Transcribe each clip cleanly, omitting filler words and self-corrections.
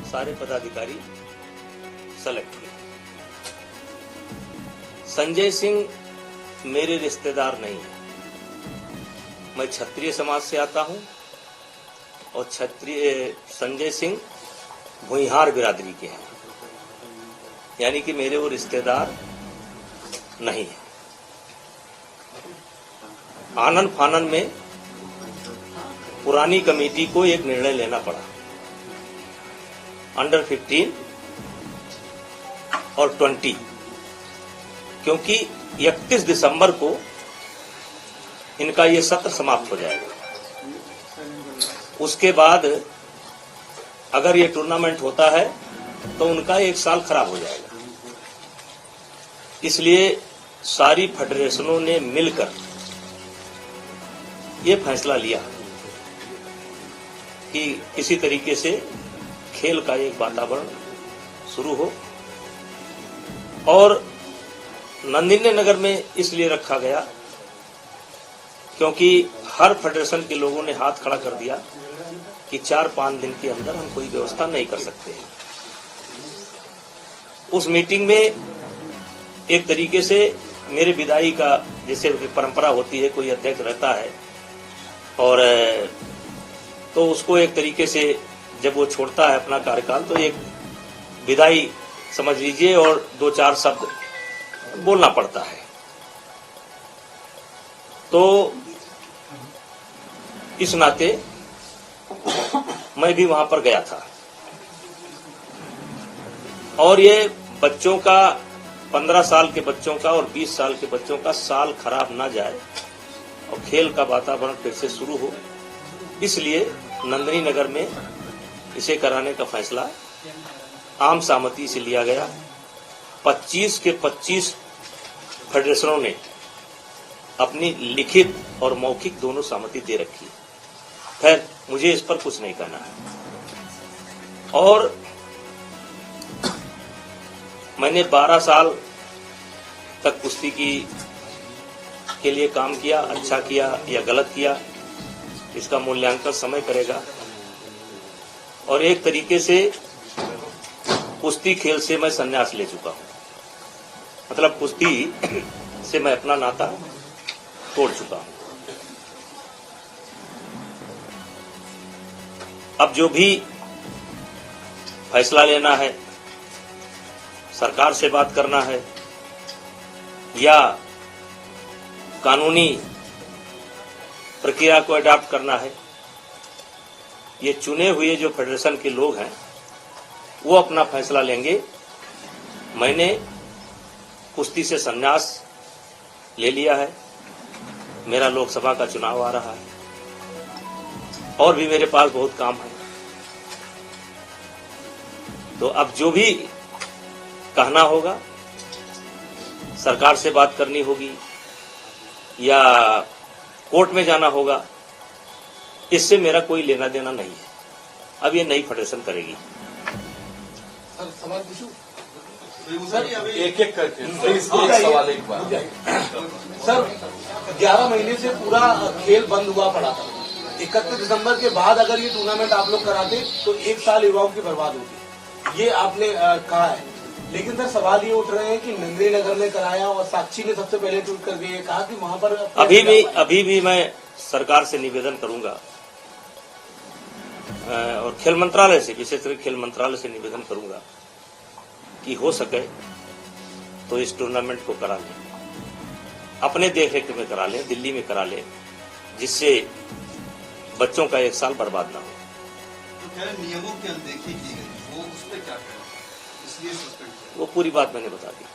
सारे पदाधिकारी सेलेक्ट किए। संजय सिंह मेरे रिश्तेदार नहीं है। मैं क्षत्रिय समाज से आता हूं और क्षत्रिय संजय सिंह भुइहार बिरादरी के हैं, यानी कि मेरे वो रिश्तेदार नहीं है। आनन फानन में पुरानी कमेटी को एक निर्णय लेना पड़ा, अंडर 15 और 20, क्योंकि 31 दिसंबर को इनका ये सत्र समाप्त हो जाएगा। उसके बाद अगर ये टूर्नामेंट होता है तो उनका 1 साल खराब हो जाएगा। इसलिए सारी फेडरेशनों ने मिलकर ये फैसला लिया कि किसी तरीके से खेल का एक वातावरण शुरू हो, और नंदिनी नगर में इसलिए रखा गया क्योंकि हर फेडरेशन के लोगों ने हाथ खड़ा कर दिया कि 4-5 दिन के अंदर हम कोई व्यवस्था नहीं कर सकते। उस मीटिंग में एक तरीके से मेरे विदाई का जैसे परंपरा होती है, कोई अध्यक्ष रहता है और तो उसको एक तरीके से जब वो छोड़ता है अपना कार्यकाल तो एक विदाई समझ लीजिए और 2-4 शब्द बोलना पड़ता है। तो इस नाते मैं भी वहां पर गया था और ये बच्चों का 15 साल के बच्चों का और 20 साल के बच्चों का साल खराब ना जाए और खेल का वातावरण फिर से शुरू हो, इसलिए नंदिनी नगर में इसे कराने का फैसला आम सहमति से लिया गया। 25 के 25 फेडरेशनों ने अपनी लिखित और मौखिक दोनों सहमति दे रखी है। खैर मुझे इस पर कुछ नहीं कहना है। और मैंने 12 साल तक कुश्ती के लिए काम किया, अच्छा किया या गलत किया इसका मूल्यांकन समय करेगा। और एक तरीके से कुश्ती खेल से मैं संन्यास ले चुका हूं, मतलब कुश्ती से मैं अपना नाता तोड़ चुका हूं। अब जो भी फैसला लेना है, सरकार से बात करना है या कानूनी प्रक्रिया को अडॉप्ट करना है, ये चुने हुए जो फेडरेशन के लोग हैं वो अपना फैसला लेंगे। मैंने कुश्ती से संन्यास ले लिया है, मेरा लोकसभा का चुनाव आ रहा है और भी मेरे पास बहुत काम है। तो अब जो भी कहना होगा, सरकार से बात करनी होगी या कोर्ट में जाना होगा, इससे मेरा कोई लेना देना नहीं है। अब ये नई फेडरेशन करेगी। सर सवाल पूछूं? सर एक एक करके एक सवाल एक बार। सर 11 महीने से पूरा खेल बंद हुआ पड़ा था। 31 दिसंबर के बाद अगर ये टूर्नामेंट आप लोग कराते तो 1 साल युवाओं की बर्बाद होती, ये आपने कहा है। लेकिन सर सवाल ये उठ रहे हैं कि नंदिनी नगर में कराया और साक्षी ने सबसे पहले ट्वीट करके ये कहा कि वहां पर अभी भी मैं सरकार से निवेदन करूंगा और खेल मंत्रालय से, विशेष करके खेल मंत्रालय से निवेदन करूंगा कि हो सके तो इस टूर्नामेंट को करा लें, अपने देखरेख में करा लें, दिल्ली में करा लें, जिससे बच्चों का 1 साल बर्बाद ना हो। तो कह रहे नियमों की अनदेखी की गई, वो उस पर क्या करें, इसलिए सस्पेंड किया। वो पूरी बात मैंने बता दी।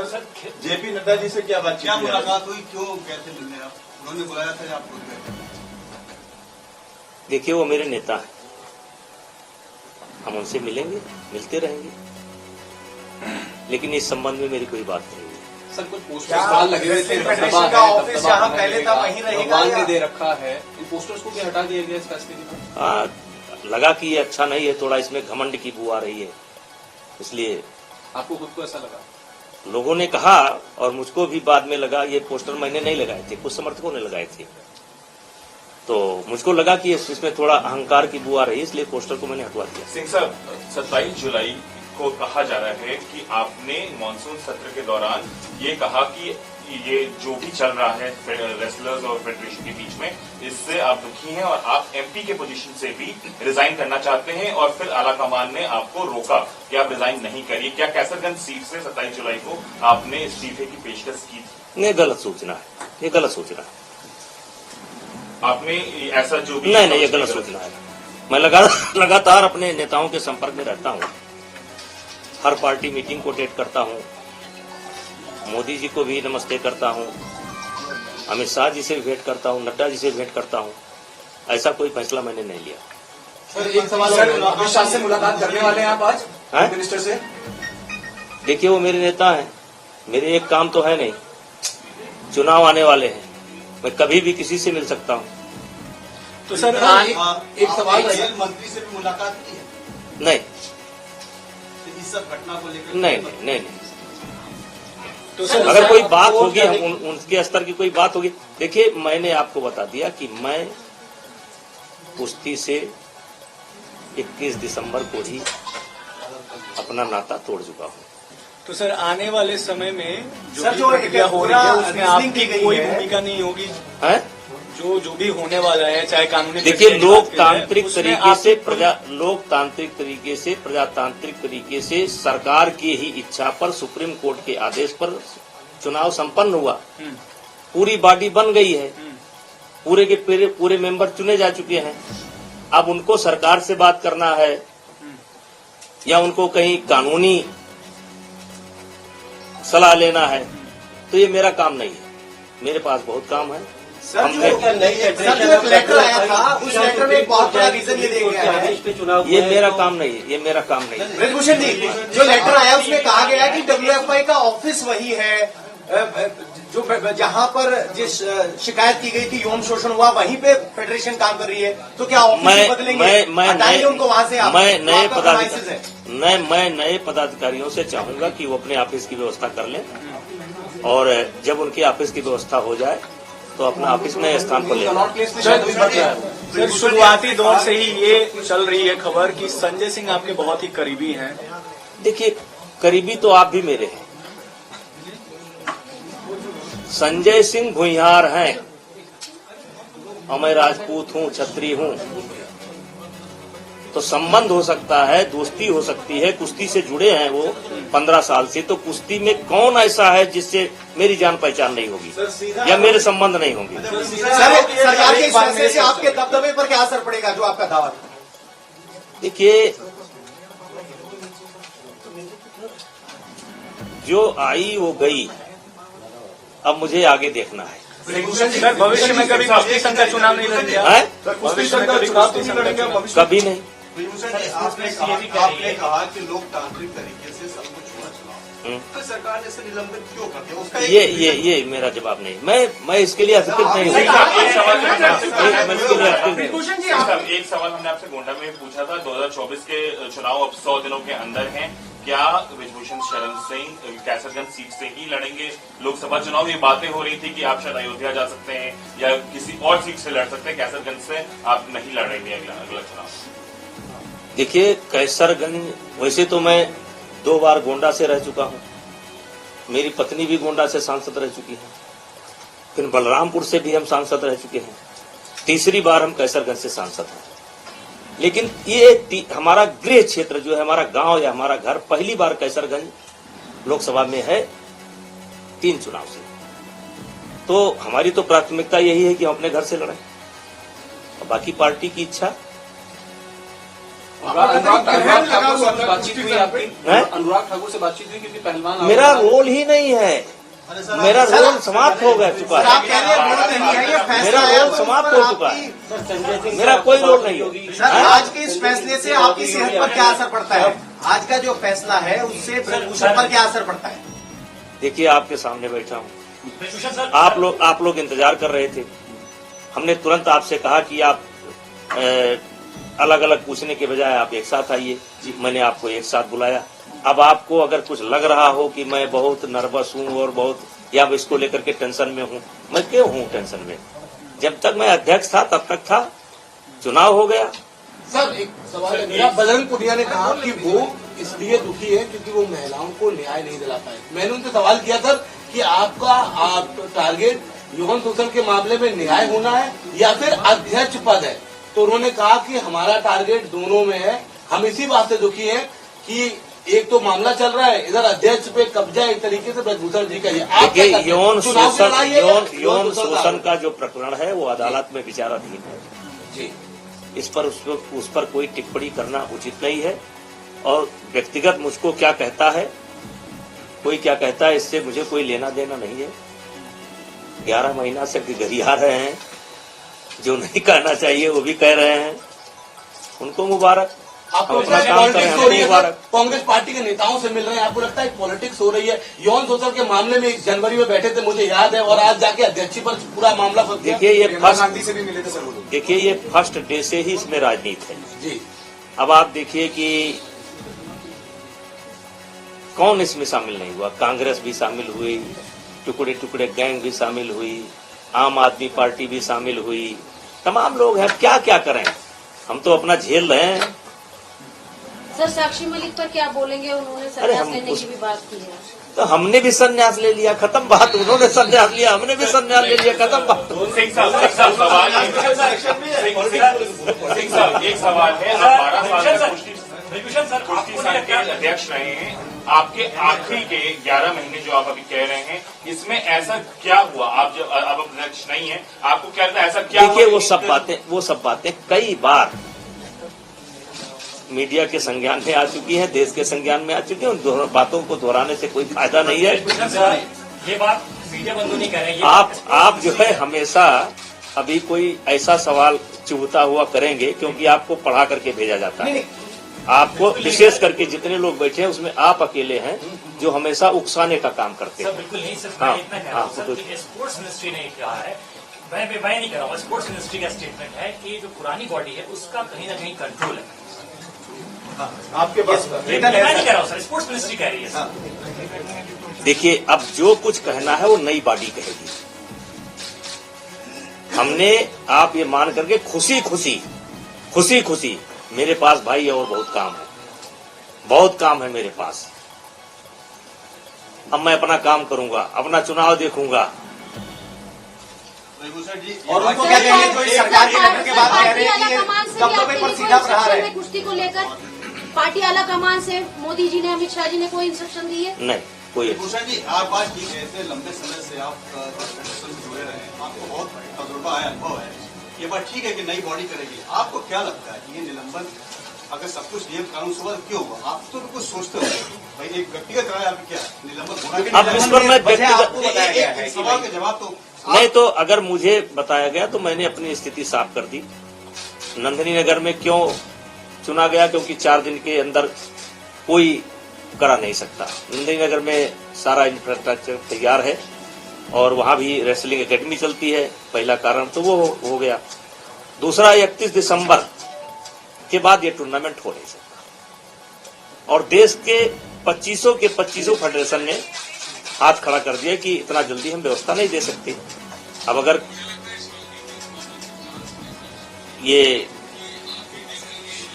सर जेपी नड्डा जी से क्या बात, क्या मुलाकात हुई, क्यों कैसे मिलने आप, उन्होंने बुलाया था या आप खुद गए? देखिए वो मेरे नेता हैं, हम उनसे मिलेंगे, मिलते रहेंगे, लेकिन इस संबंध में मेरी कोई बात नहीं है। सर कुछ पोस्टर्स लगे हुए थे, फेडरेशन का ऑफिस जहां पहले था वहीं रहेगा, भगवान ने दे रखा है, इन पोस्टर्स को क्या हटा दिया गया इस फैसले के बाद? लगा कि ये अच्छा नहीं है, थोड़ा इसमें घमंड की बू आ रही है, इसलिए। आपको खुद को ऐसा लगा? लोगों ने कहा और मुझको भी बाद में लगा, ये पोस्टर मैंने नहीं लगाए थे, कुछ समर्थकों ने लगाए थे। तो मुझको लगा कि इसमें थोड़ा अहंकार की बू आ रही है, इसलिए पोस्टर को मैंने हटवा दिया। सिंह साहब, 27 जुलाई को कहा जा रहा है कि आपने मानसून सत्र के दौरान ये कहा कि ये जो भी चल रहा है रेसलर्स और फेडरेशन के बीच में, इससे आप दुखी हैं और आप एमपी के पोजीशन से भी रिजाइन करना चाहते हैं, और फिर आलाकमान ने आपको रोका कि आप रिजाइन नहीं करिए। क्या कैसरगंज सीट से 27 जुलाई को आपने इस्तीफे की पेशकश की थी? नहीं, गलत सूचना है, ये गलत सूचना है। आपने ऐसा जो भी नहीं, ये गलत सूचना है। मैं लगातार अपने नेताओं के संपर्क में रहता हूँ, हर पार्टी मीटिंग को अटेंड करता हूँ, मोदी जी को भी नमस्ते करता हूँ, अमित शाह जी से भी भेंट करता हूँ, नड्डा जी से भेंट करता हूँ। ऐसा कोई फैसला मैंने नहीं लिया। सर एक सवाल, अमित शाह से मुलाकात करने वाले हैं आप आज मिनिस्टर से? देखिए, वो मेरे नेता हैं, मेरे एक काम तो है नहीं, चुनाव आने वाले हैं, मैं कभी भी किसी से मिल सकता हूँ। तो सर एक सवाल, जेल मंत्री से भी मुलाकात की है? नहीं, इस सब घटना को लेकर नहीं। तो सर अगर कोई बात होगी, उनके स्तर की कोई बात होगी। देखिए, मैंने आपको बता दिया कि मैं कुश्ती से 21 दिसंबर को ही अपना नाता तोड़ चुका हूँ। तो सर आने वाले समय में सर, जो प्रक्रिया हो रही है उसमें आपकी कोई भूमिका नहीं होगी? है जो भी होने वाला है, चाहे कानूनी, देखिए, लोकतांत्रिक तरीके से प्रजातांत्रिक तरीके से सरकार की ही इच्छा पर, सुप्रीम कोर्ट के आदेश पर चुनाव संपन्न हुआ, पूरी बॉडी बन गई है, पूरे के पूरे मेंबर चुने जा चुके हैं। अब उनको सरकार से बात करना है या उनको कहीं कानूनी सलाह लेना है, तो ये मेरा काम नहीं है। मेरे पास बहुत काम है। सर जो एक लेटर आया था, उस लेटर में एक बहुत बड़ा रीजन ये दिया गया है, ये मेरा काम नहीं है, ये मेरा काम नहीं है। ब्रजभूषण जी, जो लेटर आया उसमें कहा गया है कि WFI का ऑफिस वही है जो जहां पर जिस शिकायत की गई थी, यौन शोषण हुआ, वहीं पे फेडरेशन काम कर रही है। तो क्या ऑफिस बदलेंगे? हटाएंगे उनको वहां से? मैं नए पदाधिकारियों से चाहूंगा कि वो अपने ऑफिस की व्यवस्था कर लें, और जब उनके ऑफिस की व्यवस्था हो जाए तो अपना ऑफिस नए स्थान पर ले। सर शुरुआती दौर से ही ये चल रही है खबर कि संजय सिंह आपके बहुत ही करीबी हैं। देखिए, करीबी तो आप भी मेरे हैं। संजय सिंह भुइयार हैं और मैं राजपूत हूँ, क्षत्रिय हूँ, तो संबंध हो सकता है, दोस्ती हो सकती है। कुश्ती से जुड़े हैं वो 15 साल से, तो कुश्ती में कौन ऐसा है जिससे मेरी जान पहचान नहीं होगी या मेरे संबंध नहीं होंगे? सर सरकार के इस फैसले से आपके दबदबे पर क्या असर पड़ेगा, जो आपका दावा? देखिए, जो आई वो गई, अब मुझे आगे देखना है। सर भविष्य में कभी कुश्ती संघ का चुनाव नहीं लड़ेगा? भविष्य में कभी कुश्ती संघ का चुनाव? कभी नहीं। आपने कहा कि लोकतांत्रिक तरीके से सब कुछ हुआ चुनाव, तो सरकार ने इसे निलंबित क्यों कर दिया? उसका ये मेरा जवाब नहीं। मैं इसके लिए अधिकृत नहीं हूँ। एक सवाल हमने आपसे गोंडा में पूछा था, 2024 के चुनाव अब 100 दिनों के अंदर हैं, क्या ब्रजभूषण शरण सिंह कैसरगंज सीट से ही लड़ेंगे लोकसभा चुनाव? ये बातें हो रही थी कि आप शायद अयोध्या जा सकते हैं या किसी और सीट से लड़ सकते हैं, कैसरगंज से आप नहीं लड़ेंगे अगला चुनाव? देखिए, कैसरगंज, वैसे तो मैं 2 बार गोंडा से रह चुका हूँ, मेरी पत्नी भी गोंडा से सांसद रह चुकी है, फिर बलरामपुर से भी हम सांसद रह चुके हैं, तीसरी बार हम कैसरगंज से सांसद हैं। लेकिन ये हमारा गृह क्षेत्र जो है, हमारा गांव या हमारा घर, पहली बार कैसरगंज लोकसभा में है 3 चुनाव से। तो हमारी तो प्राथमिकता यही है कि हम अपने घर से लड़ें, और बाकी पार्टी की इच्छा। अनुराग ठाकुर से बातचीत हुई आपकी? अनुराग ठाकुर से बातचीत हुई? क्योंकि पहलवान मेरा रोल ही नहीं है, मेरा रोल समाप्त हो गया चुका है। मेरा रोल समाप्त हो चुका है, मेरा कोई रोल नहीं है। सर, आज के इस फैसले से आपकी सेहत पर क्या असर पड़ता है? आज का जो फैसला है उससे ब्रजभूषण पर क्या असर पड़ता है? देखिए, आपके सामने बैठा हूँ, आप लोग इंतजार कर रहे थे, हमने तुरंत आपसे कहा कि आप अलग अलग पूछने के बजाय आप एक साथ आइए, मैंने आपको एक साथ बुलाया। अब आपको अगर कुछ लग रहा हो कि मैं बहुत नर्वस हूं और बहुत, या इसको लेकर के टेंशन में हूं, मैं क्यों हूं टेंशन में? जब तक मैं अध्यक्ष था तब तक था, चुनाव हो गया। सर एक सवाल है मेरा, बजरंग पुनिया ने कहा कि वो इसलिए दुखी है क्योंकि वो महिलाओं को न्याय नहीं दिला पाए। मैंने उनसे सवाल किया सर कि आपका टारगेट यौन शोषण के मामले में न्याय होना है या फिर अध्यक्ष पद है, तो उन्होंने कहा कि हमारा टारगेट दोनों में है। हम इसी बात से दुखी है कि एक तो मामला चल रहा है, इधर अध्यक्ष पे कब्जा एक तरीके से ब्रजभूषण जी का देखिए, यौन शोषण का जो प्रकरण है वो अदालत में विचाराधीन है जी। इस पर उस पर कोई टिप्पणी करना उचित नहीं है। और व्यक्तिगत मुझको क्या कहता है, कोई क्या कहता है, इससे मुझे कोई लेना देना नहीं है। 11 महीना से गरिया रहे हैं, जो नहीं कहना चाहिए वो भी कह रहे हैं, उनको मुबारक। आपको हम लगता अपना है काम करें, पॉलिटिक्स हो हमको रही है सर? मुबारक। कांग्रेस पार्टी के नेताओं से मिल रहे हैं, आपको लगता है पॉलिटिक्स हो रही है? यौन शोषण के मामले में 1 जनवरी में बैठे थे, मुझे याद है, और आज जाके अध्यक्ष पर पूरा मामला फंस गया। देखिए, ये गांधी से भी मिले थे सर वो लोग। देखिए, ये फर्स्ट डे से ही इसमें राजनीति है जी। अब आप देखिए कि कौन इसमें शामिल नहीं हुआ। कांग्रेस भी शामिल हुई, टुकड़े टुकड़े गैंग भी शामिल हुई, आम आदमी पार्टी भी शामिल हुई, तमाम लोग हैं। क्या क्या करें, हम तो अपना झेल रहे हैं। सर साक्षी मलिक पर क्या बोलेंगे? उन्होंने संन्यास लेने की भी बात की है। तो हमने भी संन्यास ले लिया, खत्म बात। उन्होंने संन्यास लिया, हमने भी संन्यास ले लिया, खत्म बात। सिंह साहब एक सवाल है, आप 12 साल में कुश्ती संघ के अध्यक्ष रहे हैं, आपके आखिरी के 11 महीने जो आप अभी कह रहे हैं, इसमें ऐसा क्या हुआ? आप जब अब अध्यक्ष नहीं है, आपको क्या लगता है ऐसा क्या? देखिए, वो सब बातें कई बार मीडिया के संज्ञान में आ चुकी है, देश के संज्ञान में आ चुकी है। उन दोनों बातों को दोहराने से कोई फायदा नहीं है। ये बात मीडिया बंधु नहीं कर रहे हैं। आप जो है हमेशा अभी कोई ऐसा सवाल चुभता हुआ करेंगे, क्योंकि आपको पढ़ा करके भेजा जाता है। आपको विशेष करके जितने लोग बैठे हैं उसमें आप अकेले हैं जो हमेशा उकसाने का काम करते हैं। सर बिल्कुल नहीं सर, मैं इतना कह रहा हूँ सर कि स्पोर्ट्स मिनिस्ट्री ने कहा है, मैं नहीं कह रहा हूँ, स्पोर्ट्स मिनिस्ट्री का स्टेटमेंट है कि जो पुरानी बॉडी है उसका कहीं ना कहीं कंट्रोल है। आपके पास मैं नहीं कह रहा हूँ सर, स्पोर्ट्स मिनिस्ट्री कह रही है सर। देखिए, अब जो कुछ कहना है वो नई बॉडी कहेगी। हमने आप ये मान करके खुशी खुशी मेरे पास भाई है और बहुत काम है मेरे पास। अब मैं अपना काम करूंगा, अपना चुनाव देखूंगा। और उनको क्या कहेंगे जो इस सरकार के गठन के बाद कह रहे हैं कि ये दबदबे पर सीधा प्रहार है? कुश्ती को लेकर पार्टी आला कमान से मोदी जी ने, अमित शाह जी ने कोई इंस्ट्रक्शन दी है? नहीं, कोई। भूषण जी, आप बात ठीक है, ऐसे लंबे समय से आप फेडरेशन से जुड़े रहे हैं, आपको बहुत तजुर्बा है, अनुभव है। ये बात ठीक है कि नई बॉडी करेगी। आपको क्या लगता है कि ये निलंबन अगर सब कुछ नियम कानून से क्यों हुआ? आप तो कुछ सोचते हो भाई, एक व्यक्तिगत राय आपकी क्या निलंबन होना? अब इस पर मैं व्यक्तिगत सवाल का जवाब तो नहीं, तो अगर मुझे बताया गया तो मैंने अपनी स्थिति साफ कर दी। नंदिनी नगर में क्यों चुना गया? क्योंकि 4 दिन के अंदर कोई करा नहीं सकता। नंदिनी नगर में सारा इंफ्रास्ट्रक्चर तैयार है और वहां भी रेसलिंग एकेडमी चलती है। पहला कारण तो वो हो गया। दूसरा, 31 दिसंबर के बाद ये टूर्नामेंट हो नहीं सकता। और देश के 25 फेडरेशन ने हाथ खड़ा कर दिया कि इतना जल्दी हम व्यवस्था नहीं दे सकते। अब अगर ये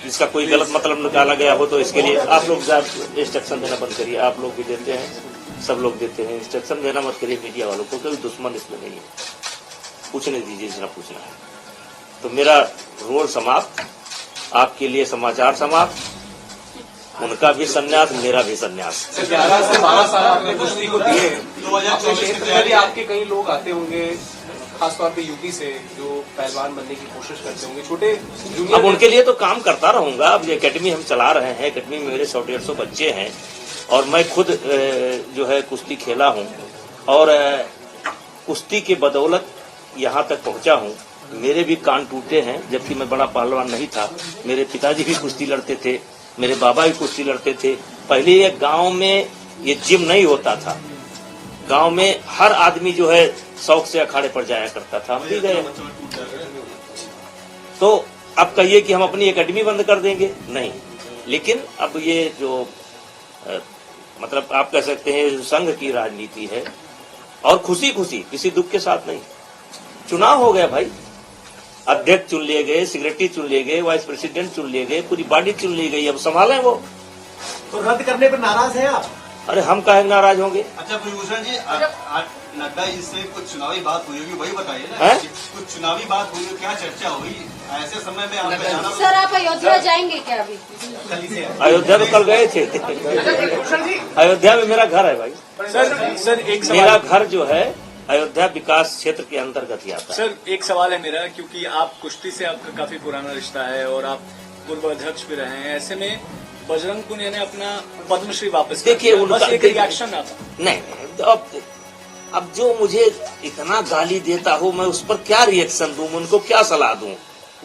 इसका कोई गलत मतलब निकाला गया हो तो इसके लिए आप लोग इंस्ट्रक्शन देना बंद करिए। आप लोग भी देते हैं, सब लोग देते हैं, इंस्ट्रक्शन देना मत करिए मीडिया वालों को। कोई दुश्मन इसमें नहीं है, पूछने दीजिए जितना पूछना है। तो मेरा रोल समाप्त, आपके लिए समाचार समाप्त। उनका भी संन्यास, मेरा भी संन्यास। 11 से 12 साल आपने कुश्ती को दिए, अपने क्षेत्र में भी आपके कई लोग आते होंगे, खासतौर पे यूपी से, जो पहलवान बनने की कोशिश करते होंगे, छोटे जूनियर। अब उनके लिए तो काम करता रहूंगा। अब ये एकेडमी हम चला रहे हैं, एकेडमी में मेरे 100-150 बच्चे हैं और मैं खुद जो है कुश्ती खेला हूं और कुश्ती के बदौलत यहां तक पहुंचा हूं। मेरे भी कान टूटे हैं, जबकि मैं बड़ा पहलवान नहीं था। मेरे पिताजी भी कुश्ती लड़ते थे, मेरे बाबा भी कुश्ती लड़ते थे। पहले ये गांव में ये जिम नहीं होता था, गांव में हर आदमी जो है शौक से अखाड़े पर जाया करता था। हम भी गए। तो अब कहिए कि हम अपनी एकेडमी बंद कर देंगे? नहीं, लेकिन अब ये जो मतलब आप कह सकते हैं संघ की राजनीति है और खुशी किसी दुख के साथ नहीं। चुनाव हो गया भाई, अध्यक्ष चुन लिए गए, सेक्रेटरी चुन लिए गए, वाइस प्रेसिडेंट चुन लिए गए, पूरी बॉडी चुन ली गई, अब संभालें वो। तो रद्द करने पर नाराज है आप? अरे हम काहे नाराज होंगे? अच्छा कुलभूषण जी, नड्डा जी से कुछ चुनावी बात हुई होगी, वही बताइए ना। हैं? कुछ चुनावी बात हुई, क्या चर्चा हुई ऐसे समय में? आप जाना सर आप अयोध्या जाएंगे क्या अभी? अयोध्या तो कल गए थे। अयोध्या में मेरा घर है भाई। सर एक मेरा सवाल, घर जो है अयोध्या विकास क्षेत्र के अंतर्गत ही आता है। सर एक सवाल है मेरा, क्योंकि आप कुश्ती से आपका काफी पुराना रिश्ता है और आप पूर्व अध्यक्ष भी रहे हैं, ऐसे में बजरंग पुनिया ने अपना पद्मश्री वापस कर देखिए, दिया। बस उनका एक रिएक्शन आता। नहीं, अब जो मुझे इतना गाली देता हो, मैं उस पर क्या रिएक्शन दूं, उनको क्या सलाह दूं?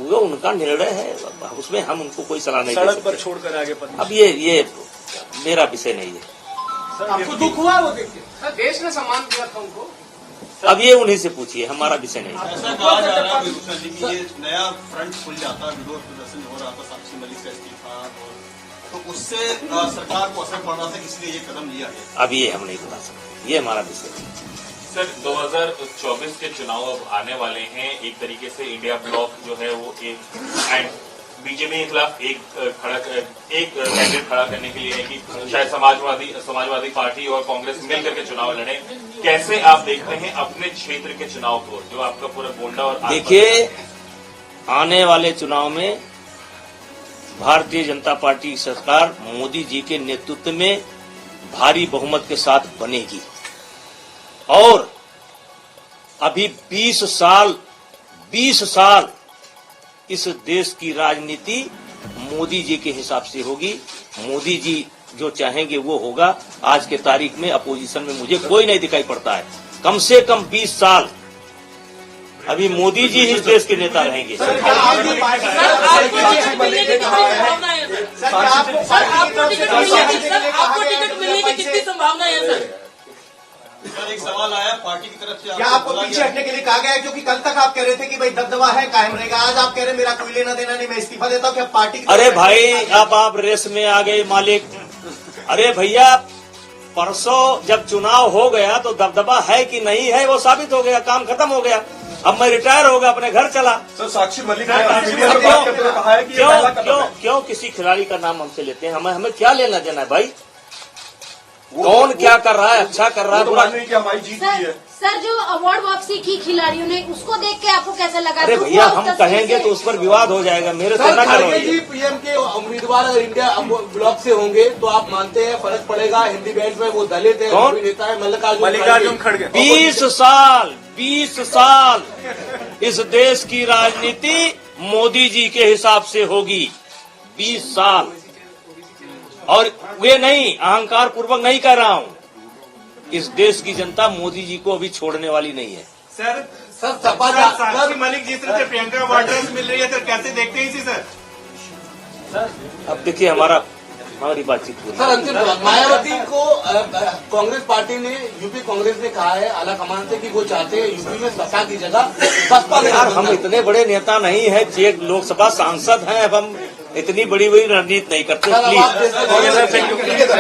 वो उनका निर्णय है, उसमें हम उनको कोई सलाह नहीं दे सड़क सकते। पर छोड़कर आगे पद्मश्री। अब ये मेरा विषय नहीं है। आपको दुख हुआ वो देख के? सर देश ने सम्मान दिया था उनको। अब ये उन्हीं से पूछिए, हमारा विषय नहीं है। ऐसा कहा जा रहा है कुलभूषण जी कि ये नया फ्रंट खुल जाता, विरोध प्रदर्शन हो रहा था, साक्षी मलिक का इस्तीफा, और तो उससे सरकार को असर पड़ रहा था, इसलिए ये कदम लिया गया। अब ये हम नहीं बता सकते, ये हमारा विषय है। सर 2024 के चुनाव अब आने वाले हैं, एक तरीके से इंडिया ब्लॉक जो है वो एक एंड बीजेपी के खिलाफ एक कैंडिडेट खड़ा करने के लिए है कि शायद समाजवादी पार्टी और कांग्रेस मिलकर के चुनाव लड़े। कैसे आप देखते हैं अपने क्षेत्र के चुनाव को, जो आपका पूरा गोंडा और देखिए, आने वाले चुनाव में भारतीय जनता पार्टी की सरकार मोदी जी के नेतृत्व में भारी बहुमत के साथ बनेगी और अभी 20 साल इस देश की राजनीति मोदी जी के हिसाब से होगी। मोदी जी जो चाहेंगे वो होगा। आज के तारीख में अपोजिशन में मुझे कोई नहीं दिखाई पड़ता है। कम से कम 20 साल अभी मोदी जी इस देश के नेता रहेंगे। सर एक सवाल आया पार्टी की तरफ से, क्या आपको पीछे हटने के लिए कहा गया है? क्योंकि कल तक आप कह रहे थे कि भाई दबदबा है, कायम रहेगा। आज आप कह रहे हैं मेरा कोई लेना देना नहीं, मैं इस्तीफा देता हूँ। क्या पार्टी की अरे भाई, अब आप रेस में आ गए मालिक। अरे भैया, परसों जब चुनाव हो गया तो दबदबा है कि नहीं है वो साबित हो गया, काम खत्म हो गया। अब मैं रिटायर हो गया, अपने घर चला। सर साक्षी मलिक ने कहा है कि क्यों किसी खिलाड़ी का नाम हमसे लेते हैं? हमें क्या लेना देना है भाई? कौन क्या कर रहा है, अच्छा कर रहा है, बुरा नहीं कि हमारी जीत हुई है। सर जो अवार्ड वापसी की खिलाड़ियों ने, उसको देख के आपको कैसा लगा? अरे भैया, हम कहेंगे तो उस पर विवाद हो जाएगा। मेरे से न करो। खड़गे जी पीएम के उम्मीदवार अगर इंडिया ब्लॉक से होंगे तो आप मानते हैं फर्क पड़ेगा? हिंदी बेल्ट में वो दलित है, कौन? नेता है मल्लिकार्जुन खड़गे। 20 साल इस देश की राजनीति मोदी जी के हिसाब से होगी। 20 साल। और वे नहीं, अहंकार पूर्वक नहीं कह रहा हूँ। इस देश की जनता मोदी जी को अभी छोड़ने वाली नहीं है। सर सपा साक्षी मलिक जिस तरह से प्रियंका वाड्रा से मिल रही है, सर कैसे देखते हैं इसी? सर अब देखिए, हमारी बातचीत पूरी। सर अंतिम सवाल, मायावती को कांग्रेस पार्टी ने, यूपी कांग्रेस ने कहा है आला कमान से कि वो चाहते हैं यूपी में सपा की जगह बसपा में। यार, हम इतने बड़े नेता नहीं है, एक लोकसभा सांसद हैं। अब हम इतनी बड़ी रणनीति नहीं करते। प्लीज।